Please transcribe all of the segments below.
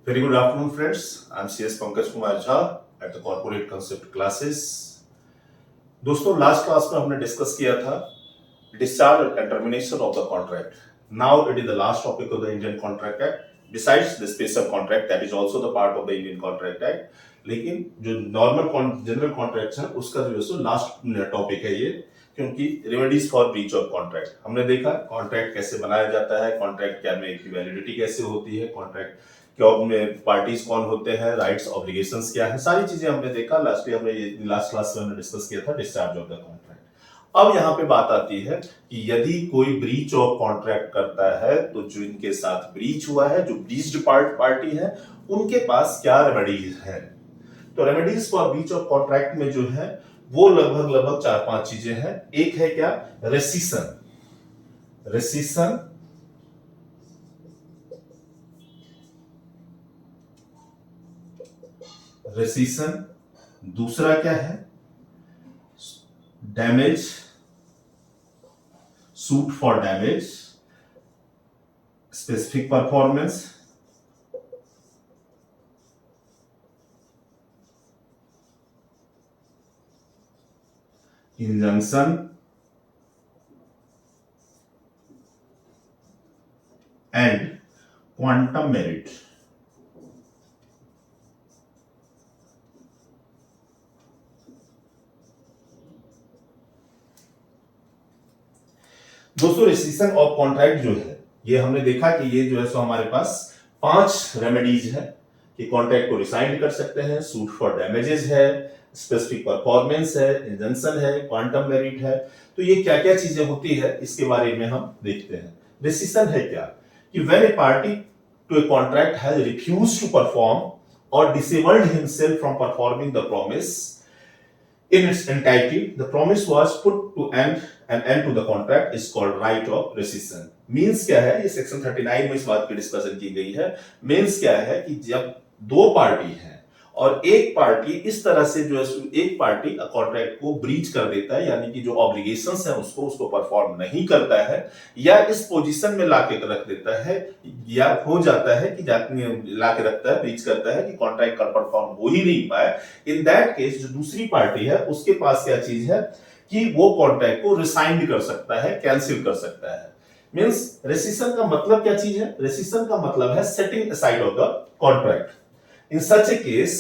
Very good afternoon, friends. I'm CS Pankaj Kumar Jha at the Corporate Concept Classes. दोस्तों last class में हमने discuss किया था discharge and termination of the contract. Now it is the last topic of the Indian contract act. Besides the special contract that is also the part of the Indian contract act. लेकिन जो normal general contracts हैं उसका जो है last topic है ये, क्योंकि remedies for breach of contract हमने देखा कॉन्ट्रैक्ट कैसे बनाया जाता है, कॉन्ट्रैक्ट क्या में की वैलिडिटी कैसे होती है, कॉन्ट्रैक्ट क्यों में पार्टीज कौन होते हैं, राइट्स ऑब्लिगेशंस क्या है, सारी चीजें हमने देखा. लास्ट क्लास में हमने डिस्कस किया था डिस्चार्ज ऑफ द कॉन्ट्रैक्ट. अब यहाँ पे बात आती है कि यदि कोई ब्रीच ऑफ कॉन्ट्रैक्ट करता है तो जो इनके साथ ब्रीच हुआ है, जो ब्रीच्ड पार्टी है, उनके पास क्या रेमेडीज है. तो remedies for breach of contract में जो है वो लगभग 4-5 चीजें हैं. एक है क्या, रेसिशन. रेसिशन. दूसरा क्या है, damage, suit for damage, specific performance, injunction and quantum merit. दोस्तों रेसिशन ऑफ कॉन्ट्रैक्ट जो है ये हमने देखा कि ये जो है सो हमारे पास 5 रेमेडीज है कि कॉन्ट्रैक्ट को रिसाइंड कर सकते हैं, सूट फॉर डैमेजेस है, स्पेसिफिक परफॉर्मेंस है, इंजंक्शन है, क्वांटम मेरिट है. तो ये क्या क्या चीजें होती है इसके बारे में हम देखते हैं. रेसिशन है क्या कि when a party to a contract has refused to perform और disabled himself from performing the promise in its entirety, the promise was put to an end to the contract is called right of rescission. Means क्या है, ये section 39 में इस बात की discussion की गई है. मीन्स क्या है कि जब दो पार्टी है और एक पार्टी इस तरह से जो है एक पार्टी कॉन्ट्रैक्ट को ब्रीच कर देता है, यानी कि जो ऑब्लिगेशंस है उसको परफॉर्म नहीं करता है, या इस पोजीशन में लाके रख देता है, या हो जाता है कि लाके रखता है, ब्रीच करता है कि कॉन्ट्रैक्ट का परफॉर्म हो ही नहीं पाए. इन दैट केस जो दूसरी पार्टी है उसके पास क्या चीज है कि वो कॉन्ट्रैक्ट को रिसाइंड कर सकता है, कैंसिल कर सकता है. मींस रेसिशन का मतलब क्या चीज है, रेसिशन का मतलब है setting aside of the contract. In such a case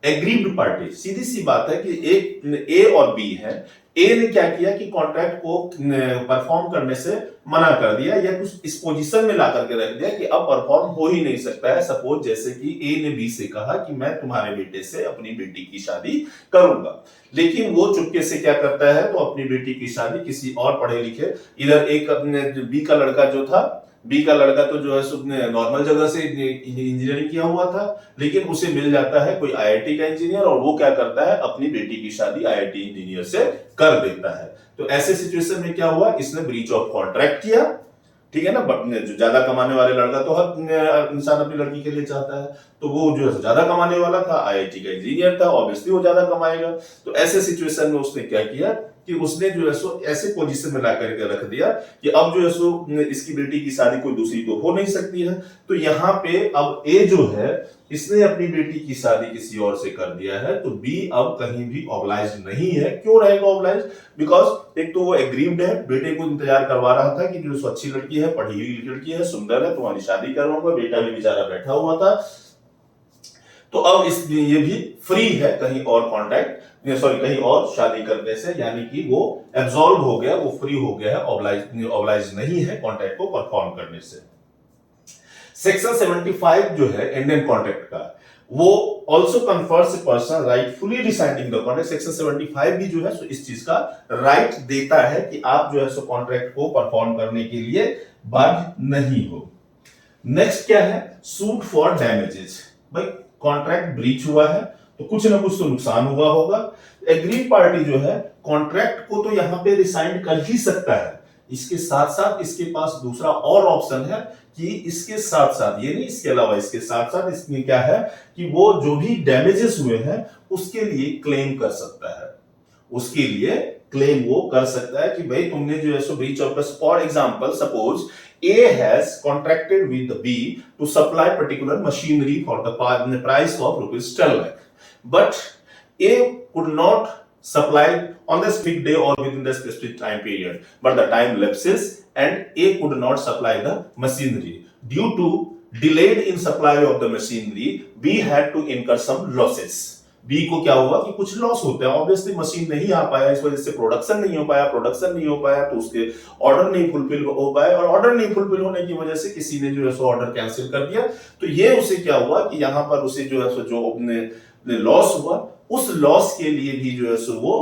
aggrieved party, सीधी सी बात है कि एक ए और बी है. ए ने क्या किया कि कॉन्ट्रैक्ट को परफॉर्म करने से मना कर दिया, या कुछ इस पोजीशन में ला करके रख दिया कि अब परफॉर्म हो ही नहीं सकता है. सपोज जैसे कि ए ने बी से कहा कि मैं तुम्हारे बेटे से अपनी बेटी की शादी करूंगा, लेकिन वो चुपके से क्या करता है तो अपनी बेटी की शादी किसी और पढ़े लिखे, इधर एक अपने बी का लड़का जो था, बी का लड़का तो जो है उसने नॉर्मल जगह से इंजीनियरिंग किया हुआ था, लेकिन उसे मिल जाता है कोई आईआईटी का इंजीनियर और वो क्या करता है अपनी बेटी की शादी आईआईटी इंजीनियर से कर देता है. तो ऐसे सिचुएशन में क्या हुआ, इसने ब्रीच ऑफ कॉन्ट्रैक्ट किया. ठीक है ना, जो ज्यादा कमाने वाले लड़का तो हर इंसान अपनी लड़की के लिए चाहता है, तो वो जो है ज्यादा कमाने वाला था, आईआईटी का इंजीनियर था, ऑब्वियसली वो ज्यादा कमाएगा. तो ऐसे सिचुएशन में उसने क्या किया कि उसने जो है सो ऐसे पोजीशन में ला करके रख दिया कि अब जो है सो इसकी बेटी की शादी कोई दूसरी तो हो नहीं सकती है. तो यहाँ पे अब ए जो है इसने अपनी बेटी की शादी किसी और से कर दिया है, तो बी अब कहीं भी ऑब्लाइज्ड नहीं है. क्यों रहेगा ऑब्लाइज्ड, बिकॉज एक तो वो एग्रीव्ड है, बेटे को इंतजार करवा रहा था कि जो अच्छी लड़की है, पढ़ी हुई लड़की है, सुंदर है, तुम्हारी शादी करवाऊंगा. बेटा भी बेचारा बैठा हुआ था, तो अब ये भी फ्री है कहीं और कॉन्ट्रैक्ट कहीं और शादी करने से, यानी कि वो एब्सॉल्व हो गया, वो फ्री हो गया है, ऑब्लाइज नहीं है कॉन्ट्रैक्ट को परफॉर्म करने से. सेक्शन 75 जो है इंडियन कॉन्ट्रैक्ट का, वो also confers a person right fully rescinding the contract. Section 75 भी जो है सो इस चीज का राइट देता है कि आप जो है सो कॉन्ट्रैक्ट को परफॉर्म करने के लिए बाध्य नहीं हो. नेक्स्ट क्या है, सूट फॉर डैमेजेस. भाई कॉन्ट्रैक्ट ब्रीच हुआ है तो कुछ ना कुछ तो नुकसान हुआ होगा. एग्रीड पार्टी जो है कॉन्ट्रैक्ट को तो यहां पे रिसाइंड कर ही सकता है, इसके साथ साथ इसके पास दूसरा और ऑप्शन है कि इसके साथ साथ, ये नहीं इसके अलावा, इसके साथ साथ इसमें क्या है कि वो जो भी डैमेजेस हुए हैं उसके लिए क्लेम कर सकता है. उसके लिए क्लेम वो कर सकता है कि भाई तुमने जो है सो breach of trust, for example suppose A has contracted with the B to supply particular machinery for the price of rupees 10 lakh. But A could not supply on the specific day or within the specific time period. But the time lapses and A could not supply the machinery. Due to delayed in supply of the machinery, B had to incur some losses. B को क्या हुआ कि कुछ loss होते हैं, obviously machine नहीं आ पाया, इस वजह से प्रोडक्शन नहीं हो पाया तो उसके ऑर्डर नहीं फुलफिल हो पाए, और ऑर्डर नहीं फुलफिल होने की वजह से किसी ने जो है सो ऑर्डर कैंसिल कर दिया। तो ये उसे क्या हुआ कि यहाँ पर उसे जो है सो जो अपने लॉस हुआ, उस लॉस के लिए भी जो है सो वो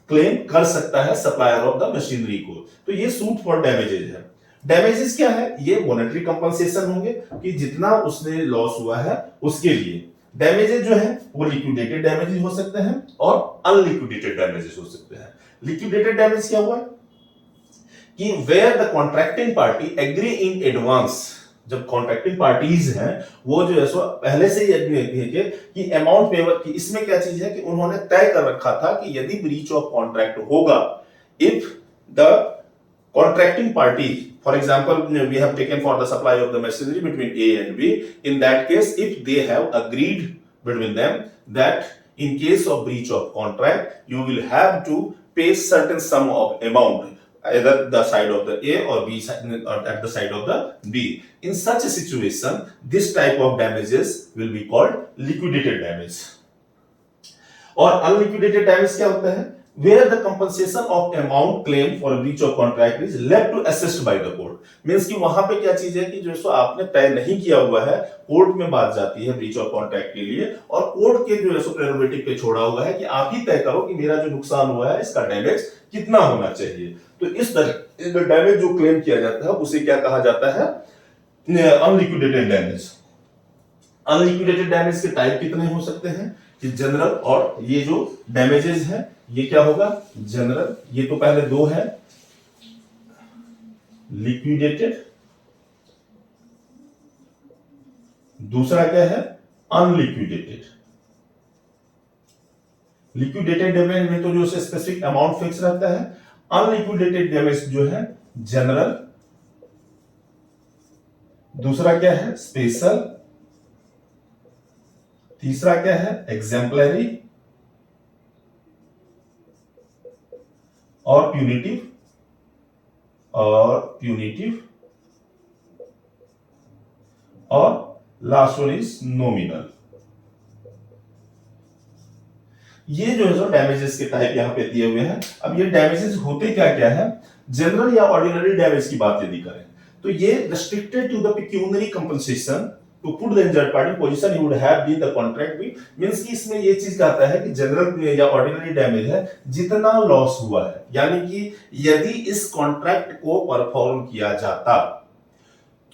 क्लेम कर सकता है सप्लायर ऑफ द मशीनरी को। तो ये सूट फॉर डैमेजेज है। डैमेजेस क्या है? ये मॉनेटरी कंपनसेशन होंगे कि जितना उसने लॉस हुआ है उसके लिए। डैमेजेस जो है वो लिक्विडेटेड डैमेजेस हो सकते हैं और अनलिक्विडेटेड डैमेजेस हो सकते हैं। लिक्विडेटेड डैमेज क्या हुआ कि where the contracting party agree in advance, जब कॉन्ट्रैक्टिंग पार्टीज हैं वो जो है सो पहले से ही एग्री है कि अमाउंट पेवर की, इसमें क्या चीज है कि उन्होंने तय कर रखा था कि यदि ब्रीच ऑफ कॉन्ट्रैक्ट होगा, if the contracting party, for example, we have taken for the supply of the machinery between A and B. In that case, if they have agreed between them that in case of breach of contract, you will have to pay certain sum of amount, either the side of the A or B side, or at the side of the B. In such a situation, this type of damages will be called liquidated damage. और unliquidated damage क्या होता है? Where the compensation of amount claimed for a breach of contract is left to assessed by the court. Means कि वहां पे क्या चीज है कि जो सो आपने तय नहीं किया हुआ है, कोर्ट में बात जाती है ब्रीच ऑफ कॉन्ट्रैक्ट के लिए, और कोर्ट के जो है सो प्रेरोगेटिव पे छोड़ा हुआ है कि आप ही तय करो कि मेरा जो नुकसान हुआ है इसका डैमेज कितना होना चाहिए। तो इस तरह डैमेज जो क्लेम किया जाता है उसे क्या कहा जाता है? Unliquidated damage. अनलिक्विडेटेड डैमेज के टाइप कितने हो सकते हैं कि जनरल, और ये जो डैमेजेस है ये क्या होगा? जनरल। ये तो पहले दो है, लिक्विडेटेड, दूसरा क्या है? अनलिक्विडेटेड। लिक्विडेटेड डैमेज में तो जो स्पेसिफिक अमाउंट फिक्स रहता है। अनलिक्विडेटेड डैमेज जो है जनरल, दूसरा क्या है? स्पेशल, तीसरा क्या है? एग्जाम्पलरी और प्यूनिटिव, और लास्ट वन इज नॉमिनल। ये जो है सो डैमेजेस के टाइप यहां पे दिए हुए हैं। अब ये डैमेजेस होते क्या क्या है? जनरल या ऑर्डिनरी डैमेज की बात यदि करें तो ये restricted to the pecuniary compensation to put the injured party in position he would have been the contract with, means कि इसमें ये चीज कहता है कि जनरल या ऑर्डिनरी डैमेज है जितना लॉस हुआ है, यानी कि यदि इस कॉन्ट्रैक्ट को परफॉर्म किया जाता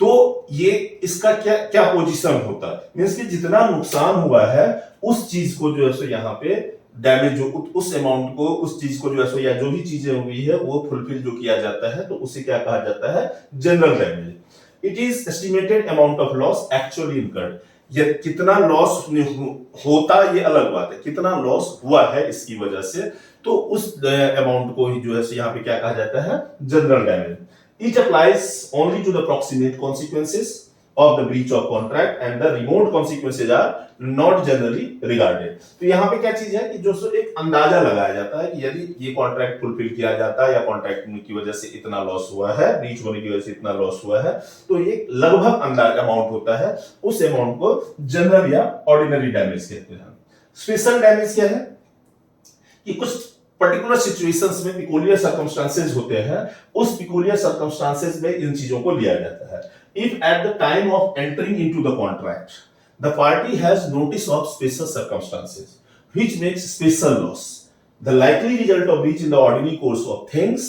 तो ये इसका क्या क्या पोजीशन होता, मींस कि जितना नुकसान हुआ है उस चीज को जो है सो यहाँ पे डैमेज, जो उस अमाउंट को, उस चीज को जो है सो या जो भी चीजें हुई है वो फुलफिल जो किया जाता है तो उसे क्या कहा जाता है? General damage. It is estimated amount of loss actually incurred. ये कितना लॉस होता ये अलग बात है, कितना लॉस हुआ है इसकी वजह से, तो उस अमाउंट को ही जो है यहाँ पे क्या कहा जाता है? General damage. It applies only to the proximate consequences of the breach of contract and the remote consequences are not generally regarded. तो यहाँ पे क्या चीज है कि जो सो एक अंदाजा लगाया जाता है कि यदि ये कॉन्ट्रैक्ट फुलफिल किया जाता है या कॉन्ट्रैक्ट की वजह से इतना लॉस हुआ है, ब्रीच होने की वजह से इतना लॉस हुआ है, तो ये लगभग अंदाजा अमाउंट होता है, उस अमाउंट को जनरल या ऑर्डिनरी डैमेज कहते हैं। स्पेशल डैमेज क्या है कि कुछ पर्टिकुलर सिचुएशंस में पिकुलियर सर्कमस्टांसेस होते हैं, उस पिकुलियर सर्कमस्टांसेस में इन चीजों को लिया जाता है। If at the time of entering into the contract, the party has notice of special circumstances, which makes special loss, the likely result of which in the ordinary course of things,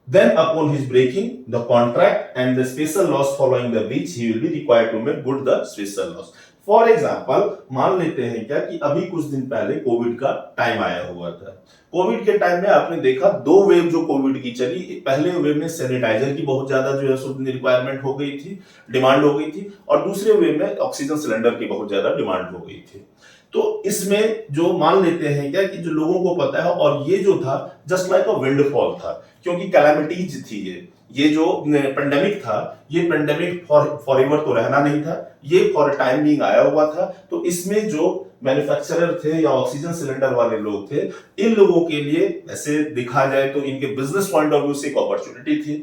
then upon his breaking the contract and the special loss following the breach, he will be required to make good the special loss. For example मान लेते हैं क्या कि अभी कुछ दिन पहले Covid का टाइम आया हुआ था। कोविड के टाइम में आपने देखा दो वेव जो कोविड की चली, पहले वेव में सैनिटाइजर की बहुत ज्यादा जो है रिक्वायरमेंट हो गई थी, डिमांड हो गई थी, और दूसरे वेव में ऑक्सीजन सिलेंडर की बहुत ज्यादा डिमांड हो गई थी। तो इसमें जो मान लेते हैं क्या कि जो लोगों को पता है, और ये जो था जस्ट लाइक अ विंडफॉल था क्योंकि कैलामिटीज थी ये जो पेंडेमिक था, ये पेंडेमिक फॉर एवर तो रहना नहीं था, ये फॉर टाइम बीइंग आया हुआ था। तो इसमें जो मैन्युफैक्चरर थे या ऑक्सीजन सिलेंडर वाले लोग थे, इन लोगों के लिए ऐसे देखा जाए तो इनके बिजनेस पॉइंट ऑफ व्यू से एक अपॉर्चुनिटी थी।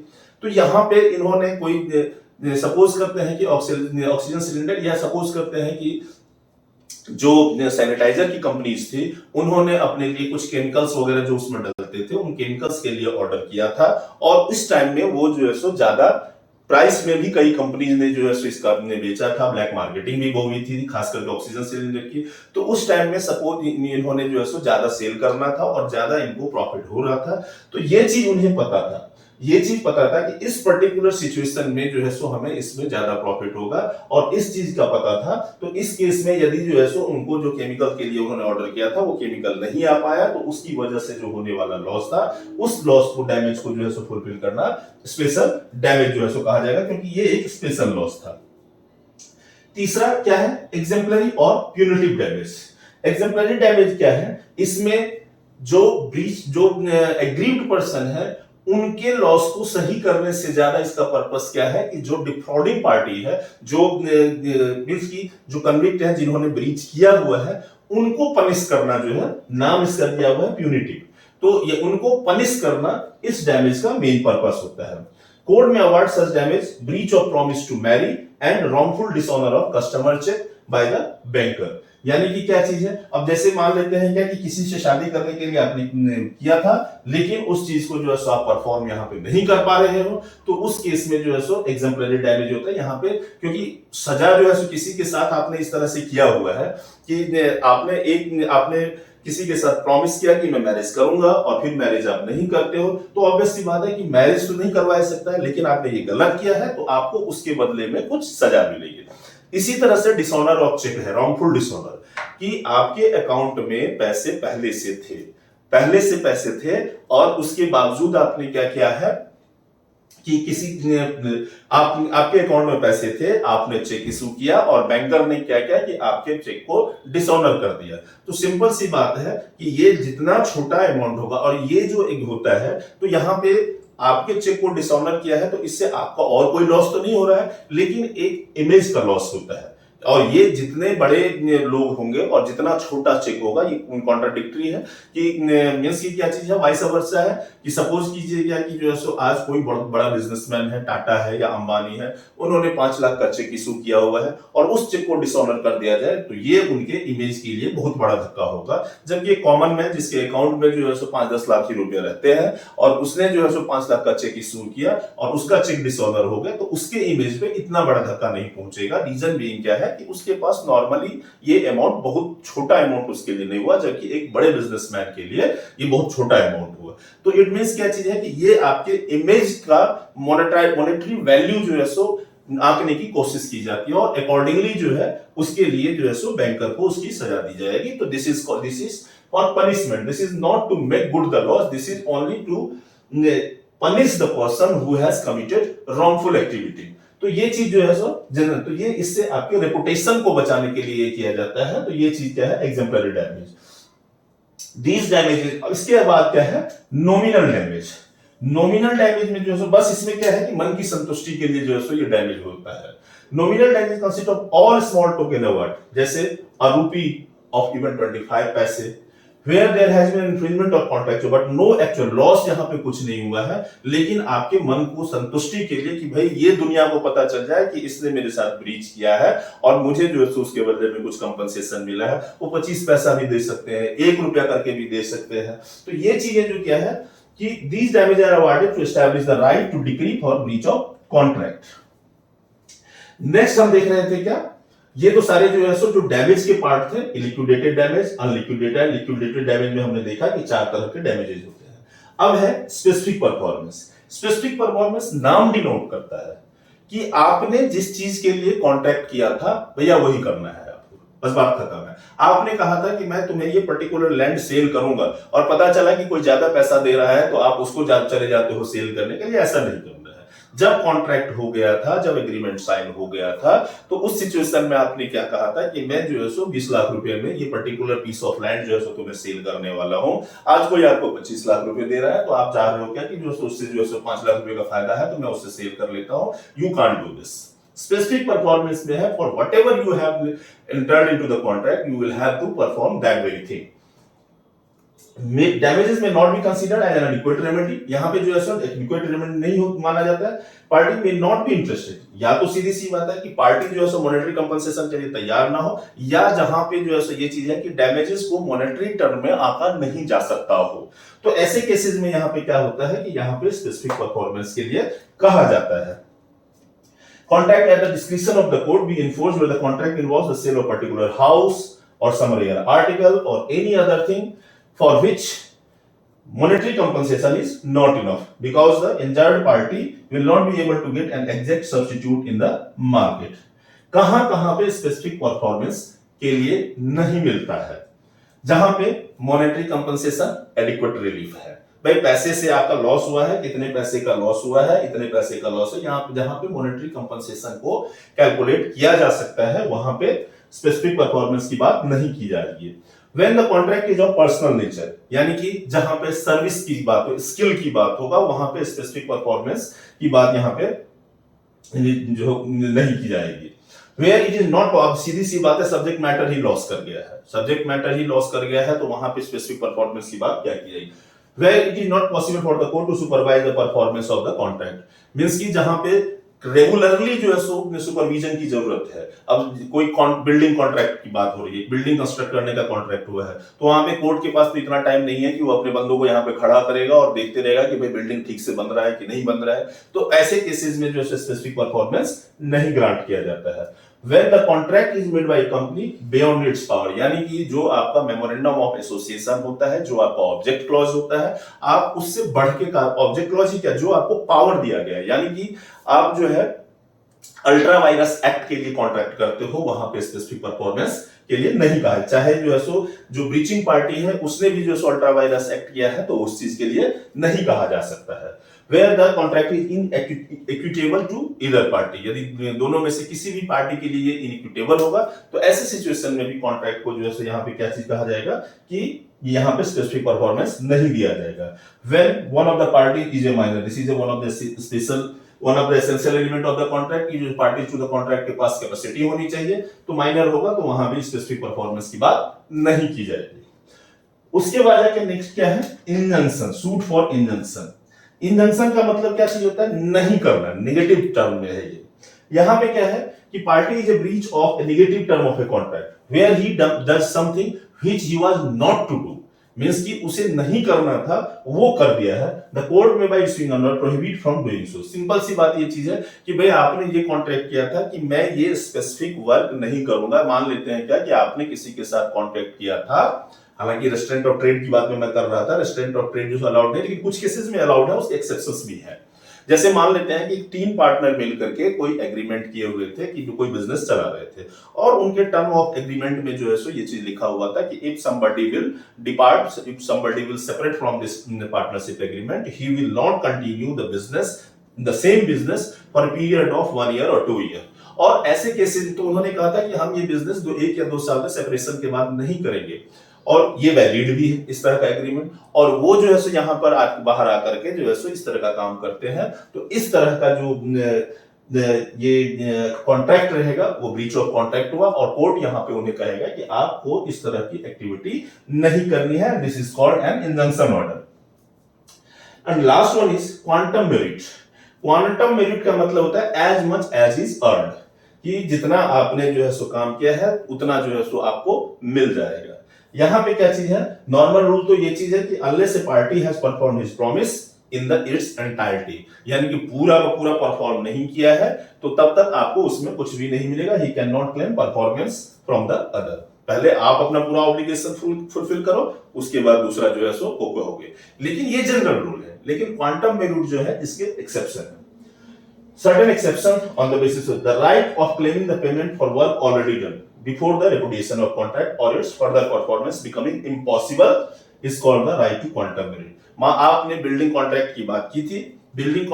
तो यहाँ पे इन्होंने कोई सपोज करते हैं कि ऑक्सीजन सिलेंडर, या सपोज करते हैं कि जो सैनिटाइजर की कंपनीज थी, उन्होंने अपने लिए कुछ केमिकल्स वगैरह जो उसमें डलते थे, उन केमिकल्स के लिए ऑर्डर किया था। और उस टाइम में वो जो है सो ज्यादा प्राइस में भी कई कंपनीज ने जो है सो इसका बेचा था, ब्लैक मार्केटिंग भी हुई थी, खास करके ऑक्सीजन सिलेंडर की। तो उस टाइम में सपोज इन्होंने जो है सो ज्यादा सेल करना था और ज्यादा इनको प्रॉफिट हो रहा था। तो ये चीज उन्हें पता था, ये चीज पता था कि इस पर्टिकुलर सिचुएशन में जो है सो हमें इसमें ज्यादा प्रॉफिट होगा, और इस चीज का पता था। तो इस केस में यदि जो है सो उनको जो केमिकल के लिए उन्होंने ऑर्डर किया था वो केमिकल नहीं आ पाया, तो उसकी वजह से जो होने वाला लॉस था, उस लॉस को, डैमेज को जो है सो फुलफिल करना स्पेशल डैमेज जो है सो कहा जाएगा, क्योंकि ये एक स्पेशल लॉस था। तीसरा क्या है? एग्जेम्पलरी और प्यूनिटिव डैमेज। एग्जेम्पलरी डैमेज क्या है? इसमें जो ब्रीच, जो एग्रीव्ड पर्सन है, उनके लॉस को सही करने से ज्यादा इसका पर्पस क्या है कि जो डिफ्रॉडिंग पार्टी है, जो मींस की जो कन्विक्ट है, जिन्होंने ब्रीच किया हुआ है, उनको पनिश करना जो है, नाम इसका दिया हुआ है प्यूनिटिव। तो ये उनको पनिश करना इस डैमेज का मेन पर्पस होता है। कोर्ट में award such damage breach of promise to marry and wrongful dishonour of customer cheque by the banker. यानी कि क्या चीज है? अब जैसे मान लेते हैं क्या कि किसी से शादी करने के लिए आपने किया था, लेकिन उस चीज को जो है सो आप परफॉर्म यहाँ पे नहीं कर पा रहे हो, तो उस केस में जो है सो एग्जाम्पलरी डैमेज होता है यहाँ पे। क्योंकि सजा जो है सो किसी के साथ आपने इस तरह से किया हुआ है कि आपने किसी के साथ प्रॉमिस किया कि मैं मैरिज करूंगा, और फिर मैरिज आप नहीं करते हो, तो ऑब्वियस सी बात है कि मैरिज तो नहीं करवा सकता है, लेकिन आपने ये गलत किया है, तो आपको उसके बदले में कुछ सजा मिलेगी। इसी तरह से डिसऑनर ऑफ चेक है, रॉन्गफुल डिसऑनर, कि आपके अकाउंट में पैसे पहले से पैसे थे, और उसके बावजूद आपने क्या किया है कि आपके अकाउंट में पैसे थे, आपने चेक इशू किया, और बैंकर ने क्या किया कि आपके चेक को डिसऑनर कर दिया। तो सिंपल सी बात है कि ये जितना छोटा अमाउंट होगा, और ये जो एक होता है, तो यहाँ पे आपके चेक को डिसऑनर किया है, तो इससे आपका और कोई लॉस तो नहीं हो रहा है, लेकिन एक इमेज का लॉस होता है। और ये जितने बड़े लोग होंगे और जितना छोटा चेक होगा, ये कॉन्ट्राडिक्टरी है कि मींस की क्या चीज है, वाइस वर्सा है कि सपोज कीजिएगा कि जो है सो आज कोई बड़ा बिजनेसमैन है, टाटा है या अंबानी है, उन्होंने 5 लाख का चेक इशू किया हुआ है, और उस चेक को डिसऑनर कर दिया जाए, तो ये उनके इमेज के लिए बहुत बड़ा धक्का होगा। जबकि कॉमन मैन जिसके अकाउंट में जो है सो 5-10 लाख ही रुपए रहते हैं, और उसने जो है सो 5 लाख का चेक इशू किया और उसका चेक डिसऑनर हो गया, तो उसके इमेज पे इतना बड़ा धक्का नहीं पहुंचेगा। रीजन बीइंग क्या है कि उसके पास नॉर्मली ये अमाउंट बहुत छोटा अमाउंट उसके लिए नहीं हुआ, जबकि एक बड़े बिजनेसमैन के लिए ये बहुत छोटा अमाउंट हुआ। तो इट मींस क्या चीज है कि ये आपके इमेज का मॉनेटरी वैल्यू जो है सो आंकने की कोशिश की जाती है, और अकॉर्डिंगली जो है उसके लिए जो है सो बैंकर को उसकी सजा दी जाएगी। तो this is for punishment, this is not to make good the loss, this is only to punish the person who has committed wrongful activity. तो ये चीज जो है सो जनरल, तो ये इससे आपके रेपुटेशन को बचाने के लिए किया जाता है। तो ये चीज क्या है? Exemplary damage. These damages. इसके बाद क्या है? Nominal damage. नॉमिनल डैमेज में जो है बस इसमें क्या है कि मन की संतुष्टि के लिए जो है सो ये डैमेज होता है। Nominal damage consist of all small token award, जैसे ₹1 ऑफ इवन 25 पैसे, where there has been infringement of contract, but no actual loss, यहाँ पे कुछ नहीं हुआ है, लेकिन आपके मन को संतुष्टि के लिए कि भाई ये दुनिया को पता चल जाए कि इसने मेरे साथ ब्रीच किया है, और मुझे जो है उसके बदले में कुछ कंपनसेशन मिला है। वो 25 पैसा भी दे सकते हैं, ₹1 करके भी दे सकते हैं। तो ये चीजें जो क्या है कि these damages are awarded to establish the right to decree for breach of contract। Next हम देख रहे थे क्या, ये तो सारे जो है सो जो डैमेज के पार्ट थे, liquidated damage, unliquidated. Liquidated damage में हमने देखा कि 4 तरह के डैमेजेस होते हैं। अब है स्पेसिफिक परफॉर्मेंस। स्पेसिफिक परफॉर्मेंस नाम डिनोट करता है कि आपने जिस चीज के लिए कॉन्ट्रैक्ट किया था भैया वही करना है आपको, बस बात खत्म है। आपने कहा था कि मैं तुम्हें ये पर्टिकुलर लैंड सेल करूंगा, और पता चला कि कोई ज्यादा पैसा दे रहा है, तो आप उसको चले जाते हो सेल करने के लिए, ऐसा नहीं करना है। जब कॉन्ट्रैक्ट हो गया था, जब एग्रीमेंट साइन हो गया था, तो उस सिचुएशन में आपने क्या कहा था कि मैं जो है सो 20 लाख रुपए में ये पर्टिकुलर पीस ऑफ लैंड जो है सो तुम्हें सेल करने वाला हूं। आज कोई आपको 25 लाख रुपए दे रहा है, तो आप चाह रहे हो क्या कि जो उससे जो है सो 5 लाख रुपए का फायदा है, तो मैं उससे सेल कर लेता हूं। You can't do this. Specific performance में है, for whatever you have entered into the contract, you will have to perform that very thing. damages may not be considered as an adequate remedy। यहाँ पे जो है sir adequate remedy नहीं हो माना जाता है। Party may not be interested, या तो सीधी सी बात है कि पार्टी जो है सो मॉनेटरी कंपनसेशन के लिए तैयार ना हो, या जहां पे जो है सो ये चीज है कि डैमेजेस को मॉनेटरी टर्म में आंका नहीं जा सकता हो। तो ऐसे केसेस में यहाँ पे क्या होता है कि यहाँ पे स्पेसिफिक परफॉर्मेंस के लिए कहा जाता है। Contract at the discretion of the court be enforced where the contract involves the sale of particular house or some rare article or any other thing for which monetary compensation is not enough, because the injured party will not be able to get an exact substitute in the market। कहां कहां पे specific performance के लिए नहीं मिलता है? जहां पे मॉनेटरी कंपनसेशन एडिक्वेट रिलीफ है। भाई पैसे से आपका लॉस हुआ है, कितने पैसे का लॉस हुआ है, इतने पैसे का लॉस है, यहाँ जहां पे मॉनेटरी कंपनसेशन को कैलकुलेट किया जा सकता है, वहां पे स्पेसिफिक परफॉर्मेंस की बात नहीं की जा रही है। When the contract is of personal nature, यानी कि जहां पे सर्विस की बात हो, स्किल की बात होगा, वहां पे स्पेसिफिक परफॉर्मेंस की बात यहाँ पे जो नहीं की जाएगी। Where it is not, अब सीधी सी बात है, सब्जेक्ट मैटर ही लॉस कर गया है, सब्जेक्ट मैटर ही लॉस कर गया है, तो वहां पे स्पेसिफिक परफॉर्मेंस की बात क्या की जाएगी? Where it is not possible for the court to supervise the performance of the contract, means कि जहां पे रेगुलरली जो है सो सुपरविजन की जरूरत है। अब कोई बिल्डिंग कॉन्ट्रैक्ट की बात हो रही है, बिल्डिंग कंस्ट्रक्ट करने का कॉन्ट्रैक्ट हुआ है, तो वहां पे कोर्ट के पास तो इतना टाइम नहीं है कि वो अपने बंदों को यहाँ पे खड़ा करेगा और देखते रहेगा कि भाई बिल्डिंग ठीक से बन रहा है कि नहीं बन रहा है। तो ऐसे केसेस में जो है स्पेसिफिक परफॉर्मेंस नहीं ग्रांट किया जाता है। When the contract is made by a company beyond its power, यानी कि जो आपका मेमोरेंडम ऑफ एसोसिएशन होता है, जो आपका ऑब्जेक्ट क्लॉज होता है, आप उससे बढ़ के ऑब्जेक्ट क्लॉज ही क्या, जो आपको पावर दिया गया है, यानी कि आप जो है अल्ट्रा वायरस एक्ट के लिए कॉन्ट्रैक्ट करते हो, वहां पे स्पेसिफिक परफॉर्मेंस के लिए नहीं कहा है। चाहे जो है सो जो ब्रीचिंग पार्टी है उसने भी जो है अल्ट्रा वायरस एक्ट किया है, तो उस चीज के लिए नहीं कहा जा सकता है। Where the contract is inequitable to either party, यदि दोनों में से किसी भी पार्टी के लिए इनइक्विटेबल होगा, तो ऐसे सिचुएशन में भी कॉन्ट्रैक्ट को जो है यहाँ पे क्या चीज कहा जाएगा कि यहाँ पे स्पेसिफिक परफॉर्मेंस नहीं दिया जाएगा। When one of the party is a minor, this is one of the essential element of the contract, कि जो पार्टी टू द कॉन्ट्रैक्ट के पास कैपेसिटी होनी चाहिए, तो माइनर होगा तो वहां भी स्पेसिफिक परफॉर्मेंस की बात नहीं की जाएगी। उसके बाद जाके नेक्स्ट क्या है? Injunction, suit for injunction. Injunction का मतलब क्या चीज होता है? नहीं करना, नेगेटिव टर्म में है ये। यहां पे क्या है कि party is a breach of a negative term of a contract where he does something which he was not to do, means कि उसे नहीं करना था, वो कर दिया है। द कोर्ट में by issuing order prohibit from doing so. Simple सी बात ये चीज है कि भाई आपने ये कॉन्ट्रैक्ट किया था कि मैं ये स्पेसिफिक वर्क नहीं करूंगा। मान लेते हैं क्या कि आपने किसी के साथ कॉन्ट्रैक्ट किया था, हालांकि रेस्टोरेंट ऑफ ट्रेड की बात में मैं कर रहा था, रेस्टोरेंट ऑफ ट्रेड जो अलाउड नहीं, लेकिन कुछ केसेस में अलाउड है, उसके एक्सेप्शंस भी है। जैसे मान लेते हैं कि 3 पार्टनर मिलकर के कोई एग्रीमेंट किए हुए थे कि जो कोई बिजनेस चला रहे थे, और उनके टर्म ऑफ एग्रीमेंट में जो है सो ये चीज लिखा हुआ था कि if somebody will depart, if somebody will separate from this partnership agreement, he will not continue the business, the same business for a period of 1 year or 2 year। और ऐसे केसेस तो उन्होंने कहा था कि हम ये बिजनेस 1 या 2 साल में सेपरेशन के बाद नहीं करेंगे, और ये वैलिड भी है इस तरह का एग्रीमेंट। और वो जो है सो यहाँ पर बाहर आकर के जो है सो इस तरह का काम करते हैं, तो इस तरह का जो ये कॉन्ट्रैक्ट रहेगा वो ब्रीच ऑफ कॉन्ट्रैक्ट हुआ, और कोर्ट यहाँ पे उन्हें कहेगा कि आपको इस तरह की एक्टिविटी नहीं करनी है। This is called an injunction order. And last one is quantum merit. Quantum merit का मतलब होता है as much as is earned, कि जितना आपने जो है सो काम किया है उतना जो है सो आपको मिल जाएगा। यहां पे क्या चीज है? नॉर्मल रूल तो ये चीज है कि unless A party has perform his promise in the it's entirety, यानी कि पूरा का पूरा परफॉर्म नहीं किया है तो तब तक आपको उसमें कुछ भी नहीं मिलेगा। He can not claim performance from the other. पहले आप अपना पूरा ऑब्लिगेशन फुलफिल करो, उसके बाद दूसरा जो है सो ओके हो गए। लेकिन ये जनरल रूल है, लेकिन क्वांटम मेरिट जो है इसके एक्सेप्शन है। Certain exception on the basis of the right of claiming the payment for work already done before the repudiation of contract or its further performance becoming impossible is called the right to quantum merit। आपने building contract की बात की थी, building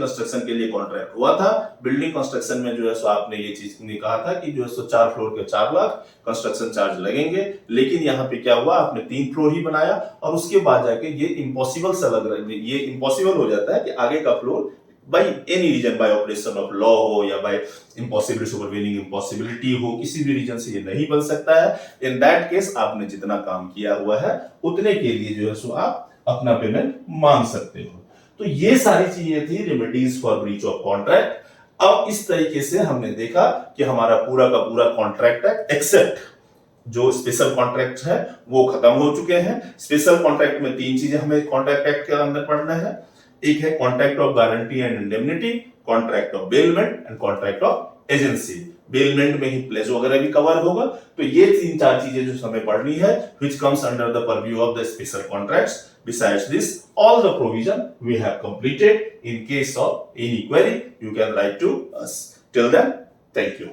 construction के लिए contract हुआ था। Building construction में जो है सो आपने ये चीज ने कहा था कि जो है सो 4 फ्लोर के 4 लाख कंस्ट्रक्शन चार्ज लगेंगे, लेकिन यहाँ पे क्या हुआ, आपने 3 फ्लोर ही बनाया और उसके बाद जाके ये इम्पॉसिबल सा लग रहा है, ये इम्पॉसिबल हो जाता है कि आगे का floor by any reason, by operation of law हो या बाय इम्पॉसिबिलिटी सुपरवीनिंग इम्पॉसिबिलिटी हो, किसी भी रीजन से ये नहीं बन सकता है। इन दैट केस आपने जितना काम किया हुआ है उतने के लिए जो है सो आप अपना पेमेंट मांग सकते हो। तो ये सारी चीजें थी remedies for breach of contract. अब इस तरीके से हमने देखा कि हमारा पूरा का पूरा कॉन्ट्रैक्ट है, एक्सेप्ट जो स्पेशल कॉन्ट्रैक्ट है वो खत्म हो चुके हैं। स्पेशल कॉन्ट्रैक्ट में 3 चीजें हमें कॉन्ट्रैक्ट एक्ट के अंदर पढ़ना है। एक है contract of guarantee and indemnity, contract of bailment and contract of agency. Bailment में ही प्लेज वगैरह भी कवर होगा। तो ये 3-4 चीजें जो हमें पढ़नी है, which comes under the purview of the special contracts. Besides this, all the provision we have completed. In case of any query, you can write to us. Till then, thank you.